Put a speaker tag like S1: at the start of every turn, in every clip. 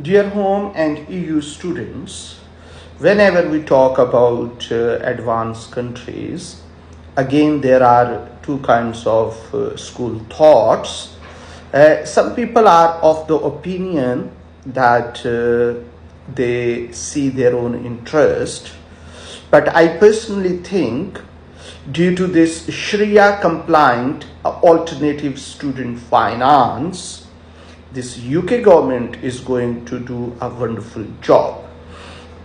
S1: Dear home and EU students, whenever we talk about advanced countries, again there are two kinds of school thoughts. Some people are of the opinion that they see their own interest, but I personally think due to this Sharia compliant alternative student finance, this UK government is going to do a wonderful job.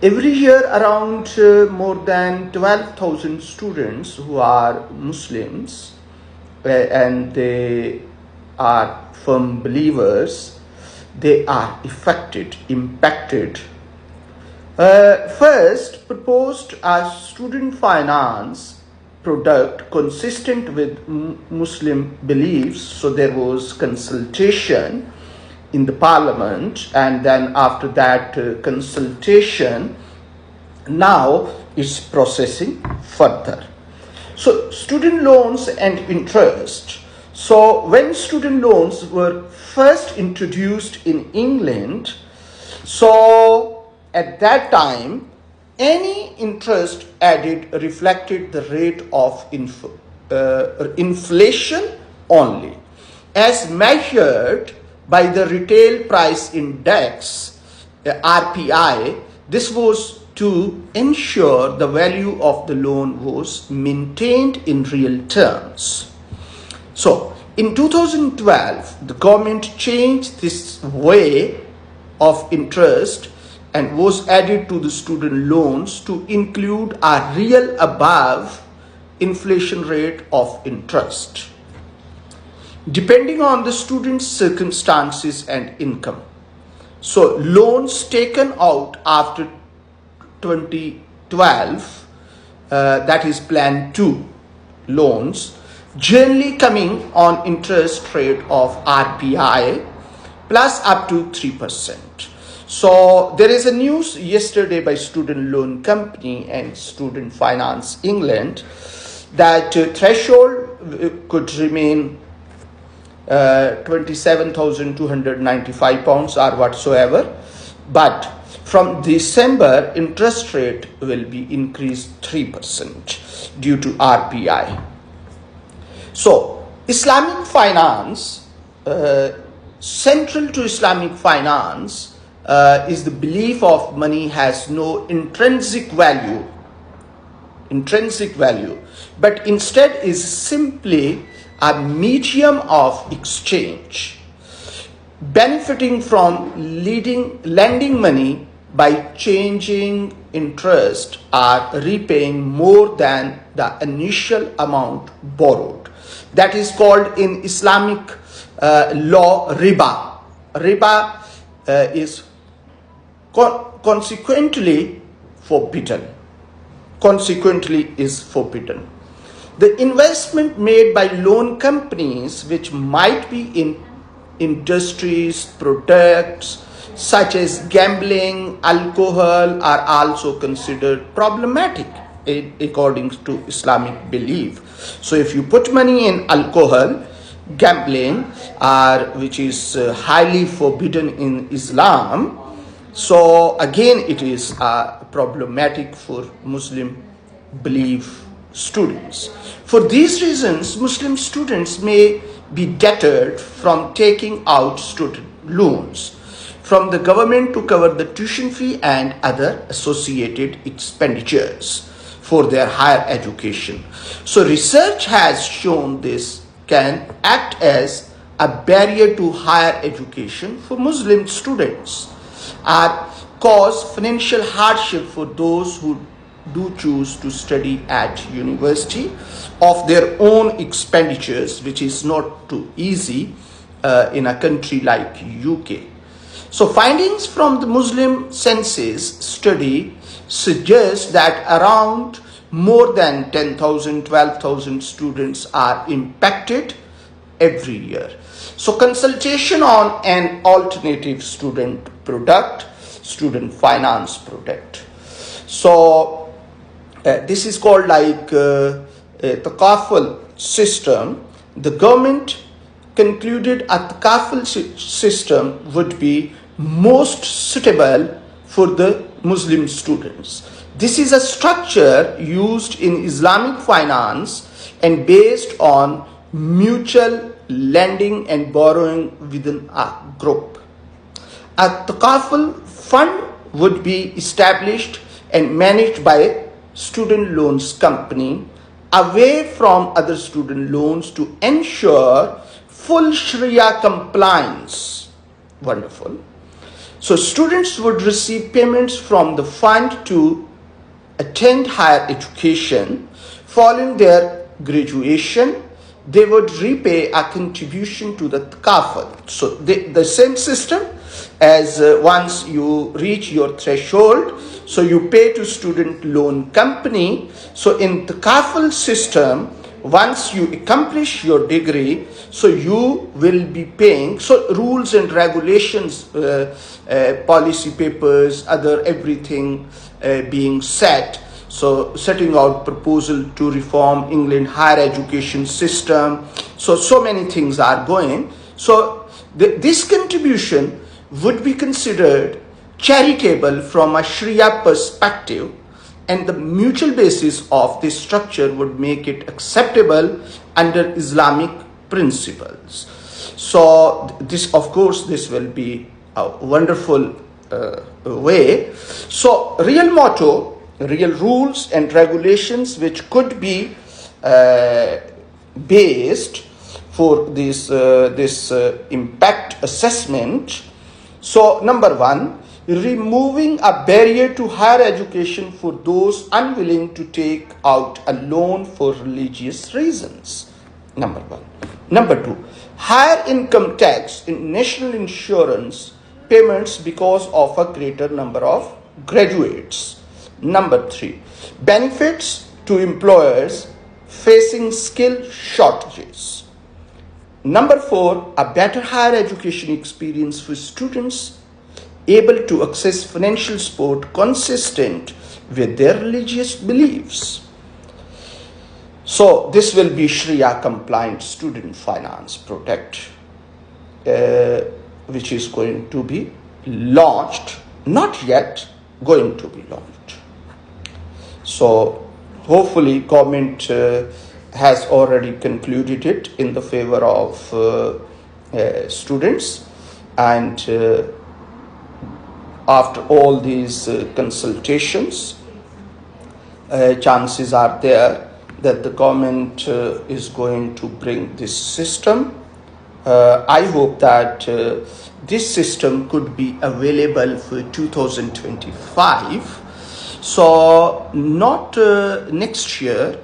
S1: Every year, around more than 12,000 students who are Muslims and they are firm believers, they are impacted. First, proposed a student finance product consistent with Muslim beliefs. So there was consultation in the parliament, and then after that consultation, now it's processing further. So student loans and interest. So when student loans were first introduced in England, so at that time any interest added reflected the rate of inflation only, as measured by the retail price index, RPI. This was to ensure the value of the loan was maintained in real terms. So in 2012, the government changed this way of interest and was added to the student loans to include a real above inflation rate of interest, depending on the student's circumstances and income. So loans taken out after 2012, that is Plan 2 loans, generally coming on interest rate of RPI plus up to 3%. So there is a news yesterday by Student Loan Company and Student Finance England that threshold could remain £27,295 or whatsoever, but from December interest rate will be increased 3% due to RPI. So Islamic finance, central to Islamic finance is the belief of money has no intrinsic value, but instead is simply a medium of exchange, benefiting from lending money by changing interest or repaying more than the initial amount borrowed. That is called in Islamic law riba. Riba is consequently forbidden. The investment made by loan companies, which might be in industries, products such as gambling, alcohol, are also considered problematic according to Islamic belief. So if you put money in alcohol, gambling, which is highly forbidden in Islam, so again it is problematic for Muslim belief students. For these reasons, Muslim students may be deterred from taking out student loans from the government to cover the tuition fee and other associated expenditures for their higher education. So research has shown this can act as a barrier to higher education for Muslim students and cause financial hardship for those who do choose to study at university of their own expenditures, which is not too easy in a country like UK. So findings from the Muslim census study suggest that around more than 10,000, 12,000 students are impacted every year. So consultation on an alternative student finance product. So this is called like a takaful system. The government concluded a takaful system would be most suitable for the Muslim students. This is a structure used in Islamic finance and based on mutual lending and borrowing within a group. A Takaful fund would be established and managed by a student loans company away from other student loans to ensure full Sharia compliance. Wonderful. So students would receive payments from the fund to attend higher education. Following their graduation, they would repay a contribution to the Takaful. So the same system as once you reach your threshold, so you pay to student loan company. So in the Takaful system, once you accomplish your degree, so you will be paying. So rules and regulations, policy papers, other everything being set. So setting out proposal to reform England higher education system. So many things are going. So this contribution would be considered charitable from a Sharia perspective, and the mutual basis of this structure would make it acceptable under Islamic principles. So this, of course, this will be a wonderful way. So real motto, real rules and regulations which could be based for this impact assessment. So number one, removing a barrier to higher education for those unwilling to take out a loan for religious reasons. Number one. Number two, higher income tax in national insurance payments because of a greater number of graduates. Number three, benefits to employers facing skill shortages. Number four, a better higher education experience for students able to access financial support consistent with their religious beliefs. So this will be Sharia compliant student finance product, which is going to be launched, not yet going to be launched. So hopefully government has already concluded it in the favor of students, and after all these consultations, chances are there that the government is going to bring this system. I hope that this system could be available for 2025. So not next year.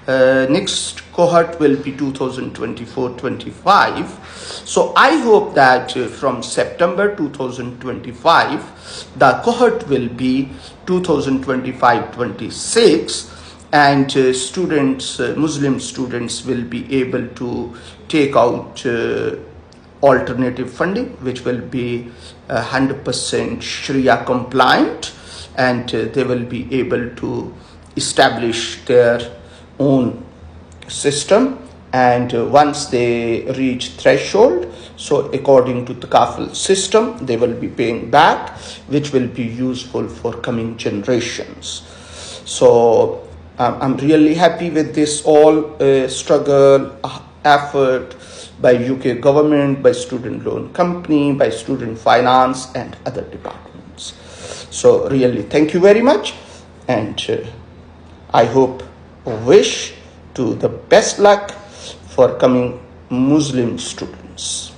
S1: Next cohort will be 2024-25. So I hope that from September 2025, the cohort will be 2025-26, and students, Muslim students, will be able to take out alternative funding, which will be 100% Sharia compliant, and they will be able to establish their own system. And once they reach threshold, so according to the Takaful system, they will be paying back, which will be useful for coming generations. So I'm really happy with this all struggle, effort by UK government, by student loan company, by student finance and other departments. So really thank you very much, and I hope, wish to the best luck for coming Muslim students.